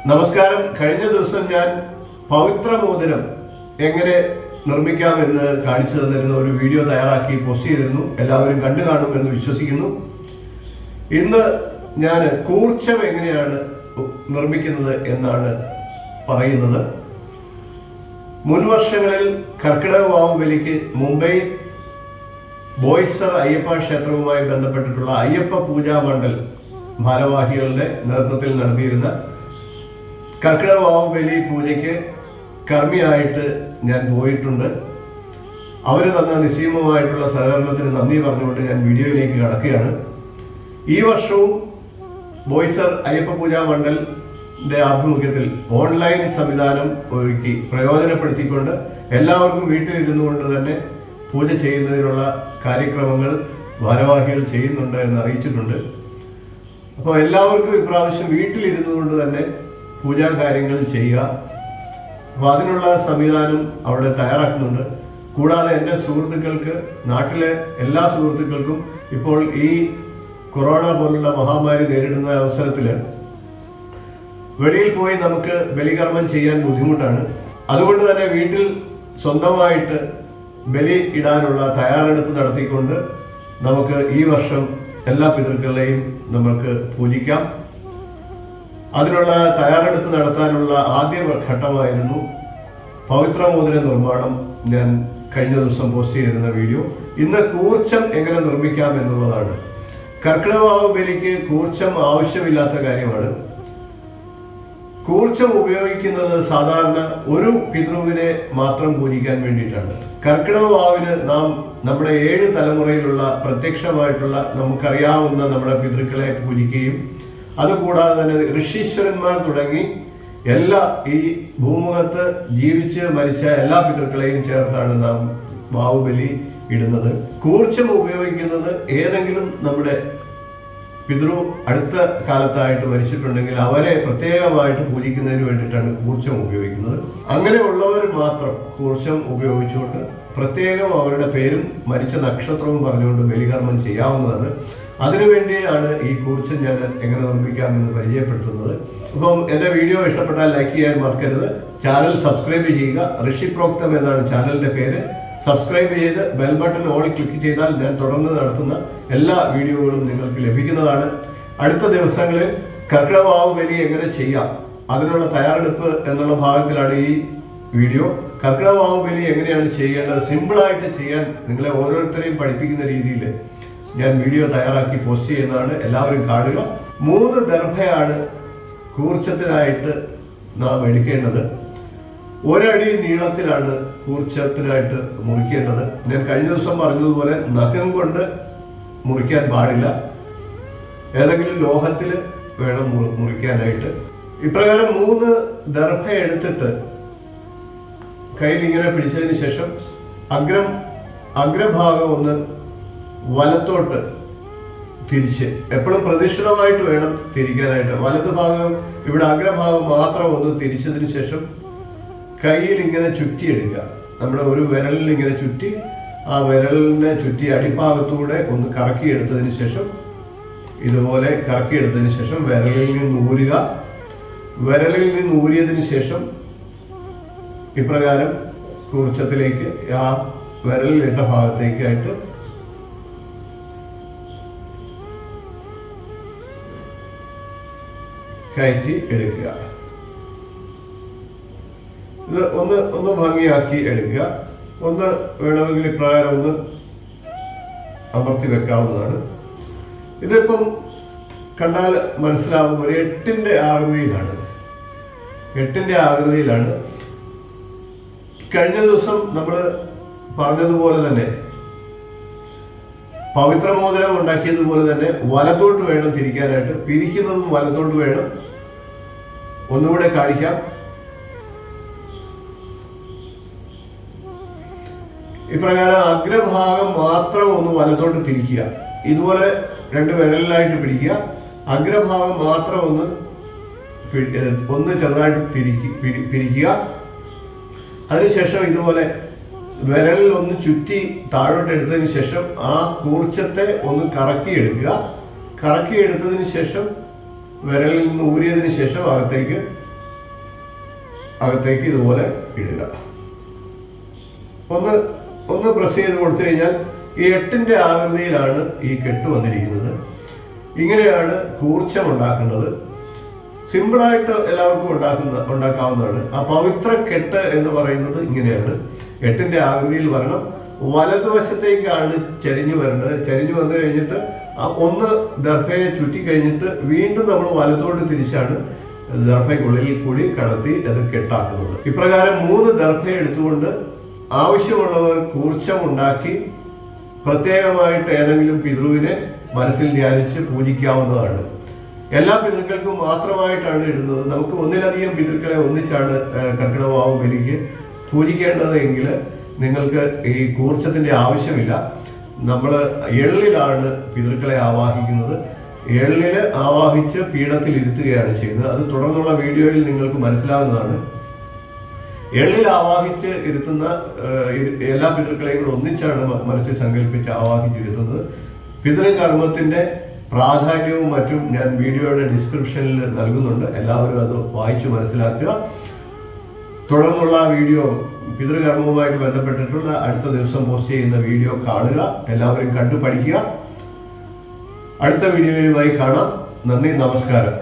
നമസ്കാരം. കഴിഞ്ഞ ദിവസം ഞാൻ പവിത്ര മോതിരം എങ്ങനെ നിർമ്മിക്കാമെന്ന് കാണിച്ചു തന്നിരുന്ന ഒരു വീഡിയോ തയ്യാറാക്കി പോസ്റ്റ് ചെയ്തിരുന്നു. എല്ലാവരും കണ്ടു കാണുമെന്ന് വിശ്വസിക്കുന്നു. ഇന്ന് ഞാൻ കൂർച്ചം എങ്ങനെയാണ് നിർമ്മിക്കുന്നത് എന്നാണ് പറയുന്നത്. മുൻവർഷങ്ങളിൽ കർക്കിടക വാവ് ബലിക്ക് മുംബൈ ബോയ്സർ അയ്യപ്പ ക്ഷേത്രവുമായി ബന്ധപ്പെട്ടിട്ടുള്ള അയ്യപ്പ പൂജാ മണ്ഡൽ ഭാരവാഹികളുടെ നേതൃത്വത്തിൽ നടത്തിയിരുന്ന കർക്കിടക വാവ് ബലി പൂജയ്ക്ക് കർമ്മിയായിട്ട് ഞാൻ പോയിട്ടുണ്ട്. അവർ തന്ന നിശ്ചയമായിട്ടുള്ള സഹകരണത്തിന് നന്ദി പറഞ്ഞുകൊണ്ട് ഞാൻ വീഡിയോയിലേക്ക് കടക്കുകയാണ്. ഈ വർഷവും ബോയ്സർ അയ്യപ്പ പൂജാ മണ്ഡലിന്റെ ആഭിമുഖ്യത്തിൽ ഓൺലൈൻ സംവിധാനം ഒരുക്കി പ്രയോജനപ്പെടുത്തിക്കൊണ്ട് എല്ലാവർക്കും വീട്ടിലിരുന്നു കൊണ്ട് തന്നെ പൂജ ചെയ്യുന്നതിനുള്ള കാര്യക്രമങ്ങൾ ഭാരവാഹികൾ ചെയ്യുന്നുണ്ട് എന്ന് അറിയിച്ചിട്ടുണ്ട്. അപ്പോൾ എല്ലാവർക്കും ഇപ്രാവശ്യം വീട്ടിലിരുന്നു കൊണ്ട് തന്നെ പൂജാ കാര്യങ്ങൾ ചെയ്യുക. അപ്പോൾ അതിനുള്ള സംവിധാനം അവിടെ തയ്യാറാക്കുന്നുണ്ട്. കൂടാതെ എൻ്റെ സുഹൃത്തുക്കൾക്ക്, നാട്ടിലെ എല്ലാ സുഹൃത്തുക്കൾക്കും ഇപ്പോൾ ഈ കൊറോണ പോലുള്ള മഹാമാരി നേരിടുന്ന അവസരത്തിൽ വെളിയിൽ പോയി നമുക്ക് ബലികർമ്മം ചെയ്യാൻ ബുദ്ധിമുട്ടാണ്. അതുകൊണ്ട് തന്നെ വീട്ടിൽ സ്വന്തമായിട്ട് ബലി ഇടാനുള്ള തയ്യാറെടുപ്പ് നടത്തിക്കൊണ്ട് നമുക്ക് ഈ വർഷം എല്ലാ പിതൃക്കളെയും നമുക്ക് പൂജിക്കാം. അതിനുള്ള തയ്യാറെടുപ്പ് നടത്താനുള്ള ആദ്യ ഘട്ടമായിരുന്നു പവിത്ര മോതിര നിർമ്മാണം. ഞാൻ കഴിഞ്ഞ ദിവസം പോസ്റ്റ് ചെയ്തിരുന്ന വീഡിയോ. ഇന്ന് കൂർച്ചം എങ്ങനെ നിർമ്മിക്കാം എന്നുള്ളതാണ്. കർക്കിടക വാവ് ബലിക്ക് കൂർച്ചം ആവശ്യമില്ലാത്ത കാര്യമാണ്. കൂർച്ചം ഉപയോഗിക്കുന്നത് സാധാരണ ഒരു പിതൃവിനെ മാത്രം പൂജിക്കാൻ വേണ്ടിയിട്ടാണ്. കർക്കിടക വാവിന് നാം നമ്മുടെ 7 തലമുറയിലുള്ള പ്രത്യക്ഷമായിട്ടുള്ള നമുക്കറിയാവുന്ന നമ്മുടെ പിതൃക്കളെ പൂജിക്കുകയും അതുകൂടാതെ തന്നെ ഋഷീശ്വരന്മാർ തുടങ്ങി എല്ലാ ഈ ഭൂമുഖത്ത് ജീവിച്ച് മരിച്ച എല്ലാ പിതൃക്കളെയും ചേർത്താണ് നാം വാവുബലി ഇടുന്നത്. കൂർച്ചം ഉപയോഗിക്കുന്നത് ഏതെങ്കിലും നമ്മുടെ പിതൃ അടുത്ത കാലത്തായിട്ട് മരിച്ചിട്ടുണ്ടെങ്കിൽ അവരെ പ്രത്യേകമായിട്ട് പൂജിക്കുന്നതിന് വേണ്ടിയിട്ടാണ് കൂർച്ചം ഉപയോഗിക്കുന്നത്. അങ്ങനെയുള്ളവർ മാത്രം കൂർച്ചം ഉപയോഗിച്ചുകൊണ്ട് പ്രത്യേകം അവരുടെ പേരും മരിച്ച നക്ഷത്രവും പറഞ്ഞുകൊണ്ട് ബലികർമ്മം ചെയ്യാവുന്നതാണ്. അതിനുവേണ്ടിയാണ് ഈ കൂർച്ചം ഞാൻ എങ്ങനെ നിർമ്മിക്കാമെന്ന് പരിചയപ്പെടുത്തുന്നത്. അപ്പം എൻ്റെ വീഡിയോ ഇഷ്ടപ്പെട്ടാൽ ലൈക്ക് ചെയ്യാൻ മറക്കരുത്. ചാനൽ സബ്സ്ക്രൈബ് ചെയ്യുക. ഋഷിപ്രോക്തം എന്നാണ് ചാനലിന്റെ പേര്. സബ്സ്ക്രൈബ് ചെയ്ത് ബെൽ ബട്ടൺ ഓൾ ക്ലിക്ക് ചെയ്താൽ ഞാൻ തുടർന്ന് നടത്തുന്ന എല്ലാ വീഡിയോകളും നിങ്ങൾക്ക് ലഭിക്കുന്നതാണ്. അടുത്ത ദിവസങ്ങളിൽ കർക്കിടക വാവ് ബലി എങ്ങനെ ചെയ്യാം അതിനുള്ള തയ്യാറെടുപ്പ് എന്നുള്ള ഭാഗത്തിലാണ് ഈ വീഡിയോ. കർക്കിടക വാവ് ബലി എങ്ങനെയാണ് ചെയ്യേണ്ടത്, സിമ്പിളായിട്ട് ചെയ്യാൻ നിങ്ങളെ ഓരോരുത്തരെയും പഠിപ്പിക്കുന്ന രീതിയിൽ ഞാൻ വീഡിയോ തയ്യാറാക്കി പോസ്റ്റ് ചെയ്യുന്നതാണ്. എല്ലാവരും കാണുക. 3 ദർഭയാണ് കൂർച്ചത്തിനായിട്ട് നാം എടുക്കേണ്ടത്. 1 അടി നീളത്തിലാണ് കൂർച്ചത്തിനായിട്ട് മുറിക്കേണ്ടത്. ഞാൻ കഴിഞ്ഞ ദിവസം പറഞ്ഞതുപോലെ നഖം കൊണ്ട് മുറിക്കാൻ പാടില്ല. ഏതെങ്കിലും ലോഹത്തിൽ വേണം മുറിക്കാനായിട്ട്. ഇപ്രകാരം 3 ദർഭ എടുത്തിട്ട് കയ്യിൽ ഇങ്ങനെ പിടിച്ചതിന് ശേഷം അഗ്രഭാഗം ഒന്ന് വലത്തോട്ട് തിരിച്ച്, എപ്പോഴും പ്രദക്ഷിണമായിട്ട് വേണം തിരിക്കാനായിട്ട്. വലത് ഭാഗം ഇവിടെ അഗ്രഭാഗം മാത്രം ഒന്ന് തിരിച്ചതിന് ശേഷം കയ്യിൽ ഇങ്ങനെ ചുറ്റിയെടുക്കുക. നമ്മുടെ ഒരു വിരലിൽ ഇങ്ങനെ ചുറ്റി, ആ വിരലിനെ ചുറ്റി അടിഭാഗത്തൂടെ ഒന്ന് കറക്കിയെടുത്തതിന് ശേഷം, ഇതുപോലെ കറക്കിയെടുത്തതിന് ശേഷം വിരലിൽ നിന്ന് ഊരുക. വിരലിൽ നിന്ന് ഊരിയതിന് ശേഷം ഇപ്രകാരം കൂർച്ചത്തിലേക്ക് ആ വിരലിലിട്ട ഭാഗത്തേക്കായിട്ട് കയറ്റി എടുക്കുക. ഇത് ഒന്ന് ഭംഗിയാക്കി എടുക്കുക. ഒന്ന് വേണമെങ്കിൽ ഇപ്രകാരം ഒന്ന് അമർത്തി വെക്കാവുന്നതാണ്. ഇതിപ്പം കണ്ടാൽ മനസ്സിലാവും ഒരു 8ന്റെ ആകൃതിയിലാണ്. 8ന്റെ ആകൃതിയിലാണ്. കഴിഞ്ഞ ദിവസം നമ്മൾ പറഞ്ഞതുപോലെ തന്നെ പവിത്ര മോതിരം ഉണ്ടാക്കിയതുപോലെ തന്നെ വലത്തോട്ട് വേണം തിരിക്കാനായിട്ട്. പിരിക്കുന്നതും വലത്തോട്ട് വേണം. ഒന്നുകൂടെ കാണിക്കാം. ഇപ്രകാരം അഗ്രഭാഗം മാത്രം ഒന്ന് വലത്തോട്ട് തിരിക്കുക. ഇതുപോലെ 2 വിരലിലായിട്ട് പിടിക്കുക. അഗ്രഭാഗം മാത്രം ഒന്ന് ചെറുതായിട്ട് പിരിക്കുക. അതിനുശേഷം ഇതുപോലെ വിരലിൽ ഒന്ന് ചുറ്റി താഴോട്ട് എടുത്തതിന് ശേഷം ആ കൂർച്ചത്തെ ഒന്ന് കറക്കിയെടുക്കുക. കറക്കിയെടുത്തതിന് ശേഷം വിരലിൽ നിന്ന് ഊരിയതിന് ശേഷം അകത്തേക്ക് അകത്തേക്ക് ഇതുപോലെ ഇടുക. ഒന്ന് പ്രസ് ചെയ്ത് കൊടുത്തു കഴിഞ്ഞാൽ ഈ 8ന്റെ ആകൃതിയിലാണ് ഈ കെട്ട് വന്നിരിക്കുന്നത്. ഇങ്ങനെയാണ് കൂർച്ചം ഉണ്ടാക്കുന്നത്. സിമ്പിളായിട്ട് എല്ലാവർക്കും ഉണ്ടാക്കാവുന്നതാണ്. ആ പവിത്ര കെട്ട് എന്ന് പറയുന്നത് ഇങ്ങനെയാണ്. 8ന്റെ ആകൃതിയിൽ വരണം. വലതുവശത്തേക്കാണ് ചരിഞ്ഞു വരേണ്ടത്. ചരിഞ്ഞു വന്നു കഴിഞ്ഞിട്ട് ഒന്ന് ദർഭയെ ചുറ്റി കഴിഞ്ഞിട്ട് വീണ്ടും നമ്മൾ വലത്തോട്ട് തിരിച്ചാണ് ദർഭയ്ക്കുള്ളിൽ കൂടി കടത്തി അത് കെട്ടാക്കുന്നത്. ഇപ്രകാരം 3 ദർഭ എടുത്തുകൊണ്ട് ആവശ്യമുള്ളവർ കൂർച്ചം ഉണ്ടാക്കി പ്രത്യേകമായിട്ട് ഏതെങ്കിലും പിതൃവിനെ മനസ്സിൽ ധ്യാനിച്ച് പൂജിക്കാവുന്നതാണ്. എല്ലാ പിതൃക്കൾക്കും മാത്രമായിട്ടാണ് ഇടുന്നത്. നമുക്ക് ഒന്നിലധികം പിതൃക്കളെ ഒന്നിച്ചാണ് കർക്കിടകവാവ് ബലിക്ക് പൂജിക്കേണ്ടത് എങ്കിൽ നിങ്ങൾക്ക് ഈ കൂർച്ചത്തിന്റെ ആവശ്യമില്ല. നമ്മൾ എള്ളിലാണ് പിതൃക്കളെ ആവാഹിക്കുന്നത്. എള്ളില് ആവാഹിച്ച് പീഠത്തിൽ ഇരുത്തുകയാണ് ചെയ്യുന്നത്. അത് തുടർന്നുള്ള വീഡിയോയിൽ നിങ്ങൾക്ക് മനസ്സിലാകുന്നതാണ്. എള്ളിൽ ആവാഹിച്ച് ഇരുത്തുന്ന എല്ലാ പിതൃക്കളെയും കൂടെ ഒന്നിച്ചാണ് മനസ്സിൽ സങ്കല്പിച്ച് ആവാഹിച്ചിരുത്തുന്നത്. പിതൃകർമ്മത്തിന്റെ പ്രാധാന്യവും മറ്റും ഞാൻ വീഡിയോയുടെ ഡിസ്ക്രിപ്ഷനിൽ നൽകുന്നുണ്ട്. എല്ലാവരും അത് വായിച്ചു മനസ്സിലാക്കുക. തുടർന്നുള്ള വീഡിയോ പിതൃകർമ്മവുമായിട്ട് ബന്ധപ്പെട്ടിട്ടുള്ള അടുത്ത ദിവസം പോസ്റ്റ് ചെയ്യുന്ന വീഡിയോ കാണുക. എല്ലാവരും കണ്ടു പഠിക്കുക. അടുത്ത വീഡിയോയുമായി കാണാം. നന്ദി, നമസ്കാരം.